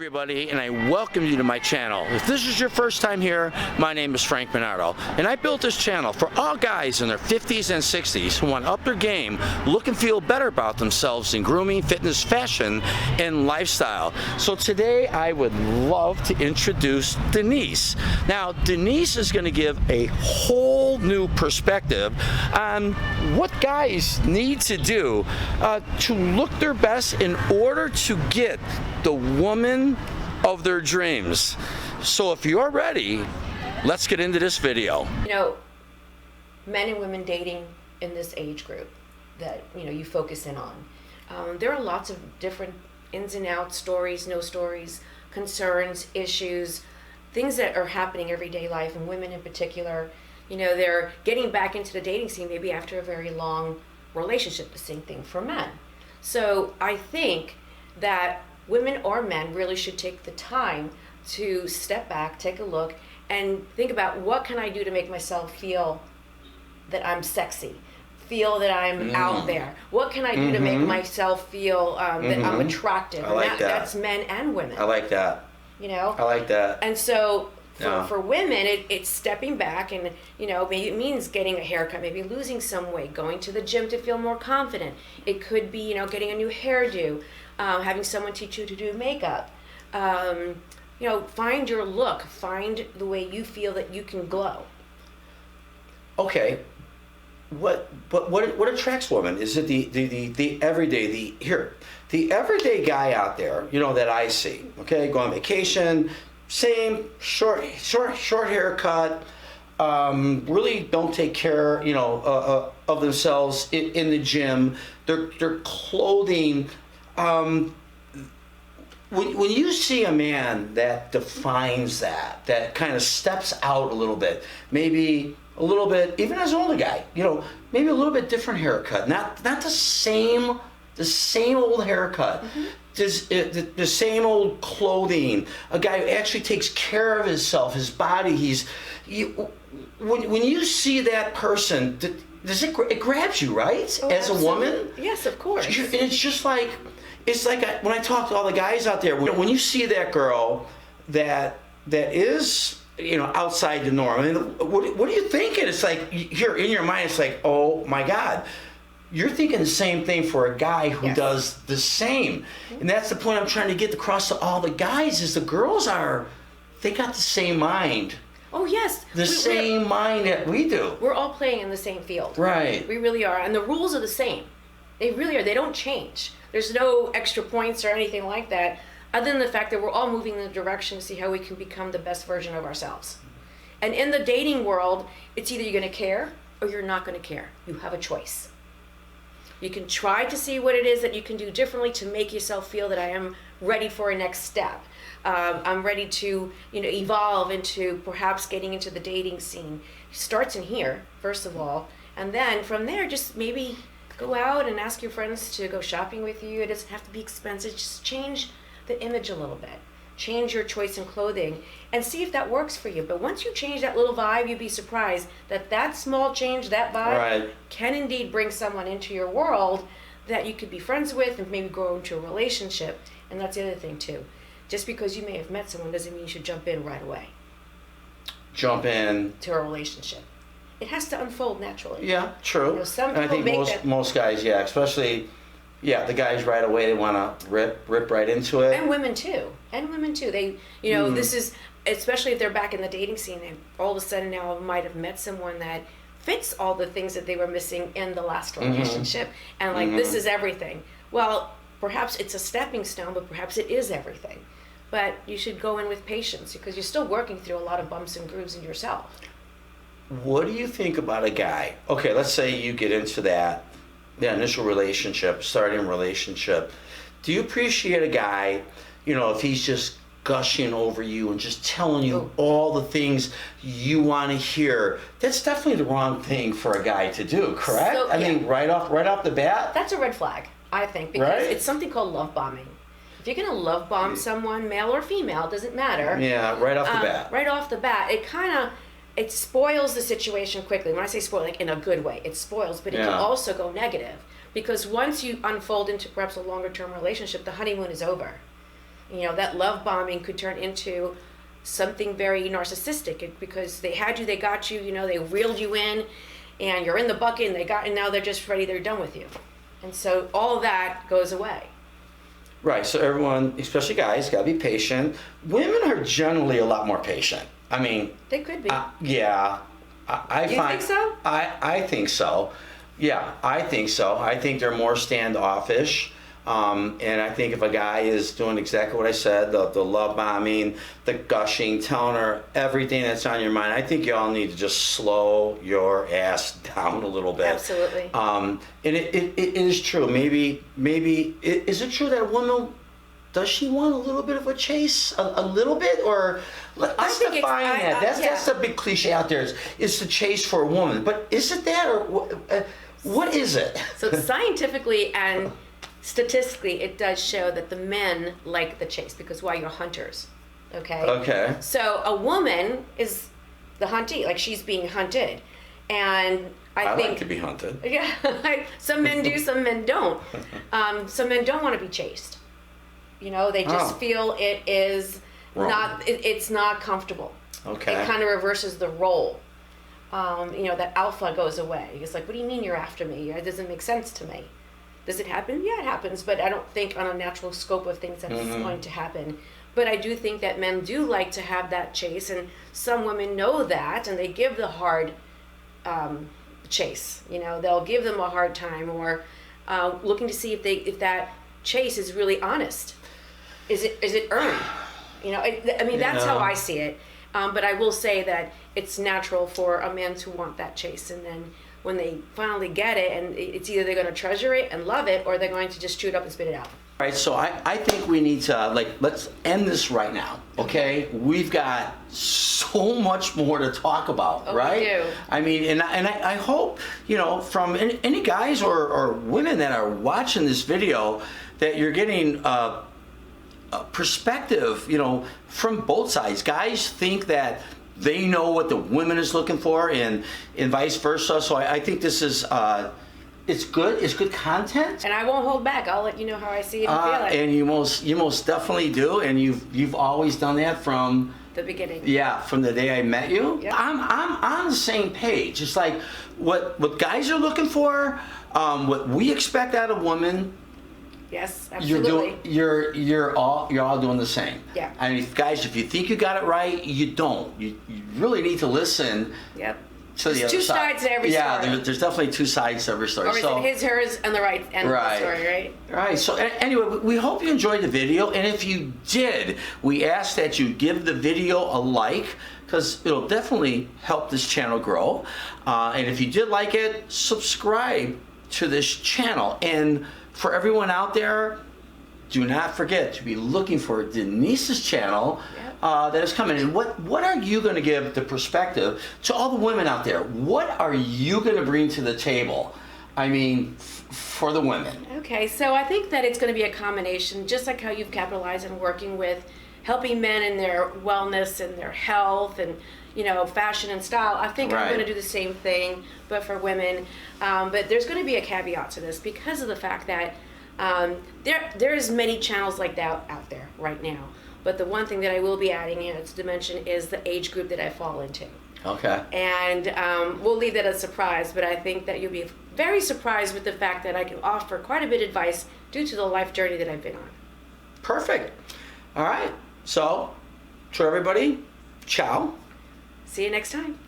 everybody, and I welcome you to my channel. If this is your first time here, my name is Frank Bennardo, and I built this channel for all guys in their 50s and 60s who want to up their game, look and feel better about themselves in grooming, fitness, fashion, and lifestyle. So today I would love to introduce Denise. Now, Denise is going to give a whole new perspective on what guys need to do to look their best in order to get the woman of their dreams. So if you're ready, let's get into this video. You know, men and women dating in this age group that, you know, you focus in on. There are lots of different ins and outs, stories, no stories, concerns, issues, things that are happening in everyday life, and women in particular. You know, they're getting back into the dating scene maybe after a very long relationship. The same thing for men. So I think that women or men really should take the time to step back, take a look, and think about what can I do to make myself feel that I'm sexy, feel that I'm out there. What can I do to make myself feel that I'm attractive? I like that. That's men and women. I like that. You know? I like that. And so for women, it's stepping back, and, you know, maybe it means getting a haircut, maybe losing some weight, going to the gym to feel more confident. It could be, you know, getting a new hairdo, having someone teach you to do makeup. You know, find your look, find the way you feel that you can glow. Okay. What attracts women? Is it the everyday, the everyday guy out there, you know, that I see, okay, go on vacation, same short haircut, really don't take care, you know, of themselves in the gym, their clothing. When you see a man that defines that kind of steps out a little bit, maybe a little bit, even as an older guy, you know, maybe a little bit different haircut, not the same old haircut, the same old clothing, a guy who actually takes care of himself, his body. When you see that person, it grabs you, right? Oh, as absolutely. A woman? Yes, of course. And it's just like, when I talk to all the guys out there, when you see that girl that is, you know, outside the norm, I mean, what are you thinking? It's like, here in your mind, it's like, oh my God. You're thinking the same thing for a guy who does the same. And that's the point I'm trying to get across to all the guys, is the girls they got the same mind. Oh, yes. The same mind that we do. We're all playing in the same field. Right. We really are. And the rules are the same. They really are. They don't change. There's no extra points or anything like that, other than the fact that we're all moving in the direction to see how we can become the best version of ourselves. And in the dating world, it's either you're going to care or you're not going to care. You have a choice. You can try to see what it is that you can do differently to make yourself feel that I am ready for a next step. I'm ready to, you know, evolve into perhaps getting into the dating scene. It starts in here, first of all, and then from there, just maybe go out and ask your friends to go shopping with you. It doesn't have to be expensive. Just change the image a little bit. Change your choice in clothing and see if that works for you. But once you change that little vibe, you'd be surprised that small change, that vibe, can indeed bring someone into your world that you could be friends with and maybe grow into a relationship. And that's the other thing too. Just because you may have met someone doesn't mean you should jump in right away. Jump in to a relationship. It has to unfold naturally. Yeah, true. You know, some people and I think most guys, especially, the guys right away, they want to rip right into it. And women too. They, you know, this is, especially if they're back in the dating scene, they all of a sudden now might have met someone that fits all the things that they were missing in the last relationship. And like, this is everything. Well, perhaps it's a stepping stone, but perhaps it is everything. But you should go in with patience because you're still working through a lot of bumps and grooves in yourself. What do you think about a guy? Okay, let's say you get into the initial relationship, starting relationship. Do you appreciate a guy, you know, if he's just gushing over you and just telling you all the things you want to hear? That's definitely the wrong thing for a guy to do, correct? So, I mean, right off the bat? That's a red flag, I think, because it's something called love bombing. If you're going to love bomb someone, male or female, doesn't matter. Yeah, right off the bat. Right off the bat, it spoils the situation quickly. When I say spoil, like in a good way, it spoils, but it can also go negative. Because once you unfold into perhaps a longer term relationship, the honeymoon is over. You know, that love bombing could turn into something very narcissistic because they had you, they got you, you know, they reeled you in, and you're in the bucket, and now they're just ready, they're done with you. And so all of that goes away. Right, so everyone, especially guys, got to be patient. Women are generally a lot more patient. I mean... They could be. Yeah. You think so? I think so. Yeah, I think so. I think they're more standoffish. And I think if a guy is doing exactly what I said, the love bombing, the gushing, telling her everything that's on your mind, I think y'all need to just slow your ass down a little bit. Absolutely. And it is true. Maybe is it true that a woman, does she want a little bit of a chase? A little bit? Or let's define that. That's the big cliche out there is to chase for a woman. But is it that, or what is it? So scientifically and statistically, it does show that the men like the chase because why, you're hunters, okay? Okay. So a woman is the huntee, like she's being hunted, and I think like to be hunted. Yeah, some men do, some men don't. Some men don't want to be chased. You know, they just feel it is wrong. it's not comfortable. Okay. It kind of reverses the role. You know, that alpha goes away. It's like, what do you mean you're after me? It doesn't make sense to me. Does it happen? Yeah, it happens, but I don't think on a natural scope of things that's going to happen. But I do think that men do like to have that chase, and some women know that, and they give the hard chase. You know, they'll give them a hard time, or looking to see if that chase is really honest. Is it earned? You know, I mean, that's how I see it. But I will say that it's natural for a man to want that chase, and then when they finally get it, and it's either they're going to treasure it and love it, or they're going to just chew it up and spit it out. All right, so I think we need to, let's end this right now, okay? We've got so much more to talk about, right? We do. I mean, and I hope, you know, from any guys or women that are watching this video, that you're getting a perspective, you know, from both sides. Guys think that they know what the woman is looking for, and vice versa. So I think this is it's good. It's good content. And I won't hold back. I'll let you know how I see it and feel it. And you most definitely do. And you've always done that from the beginning. Yeah, from the day I met you. Yep. I'm on the same page. It's like what guys are looking for, what we expect out of women. Yes, absolutely. You're all doing the same. Yeah. I mean, guys, if you think you got it right, you don't. You really need to listen. Yep. To the There's other two side. sides to every story. Yeah, there's definitely two sides to every story. Or is it his, hers, and the right end of the story, right? Right. So anyway, we hope you enjoyed the video, and if you did, we ask that you give the video a like, because it'll definitely help this channel grow. And if you did like it, subscribe to this channel. And for everyone out there, do not forget to be looking for Denise's channel. That is coming. And what are you going to give the perspective to all the women out there? What are you going to bring to the table? I mean, for the women. Okay, so I think that it's going to be a combination, just like how you've capitalized on working with helping men in their wellness and their health and, you know, fashion and style. I think I'm going to do the same thing, but for women. But there's going to be a caveat to this because of the fact that there's many channels like that out there right now. But the one thing that I will be adding in its dimension is the age group that I fall into. Okay. And we'll leave that as a surprise, but I think that you'll be very surprised with the fact that I can offer quite a bit of advice due to the life journey that I've been on. Perfect. All right. So, to everybody, ciao. See you next time.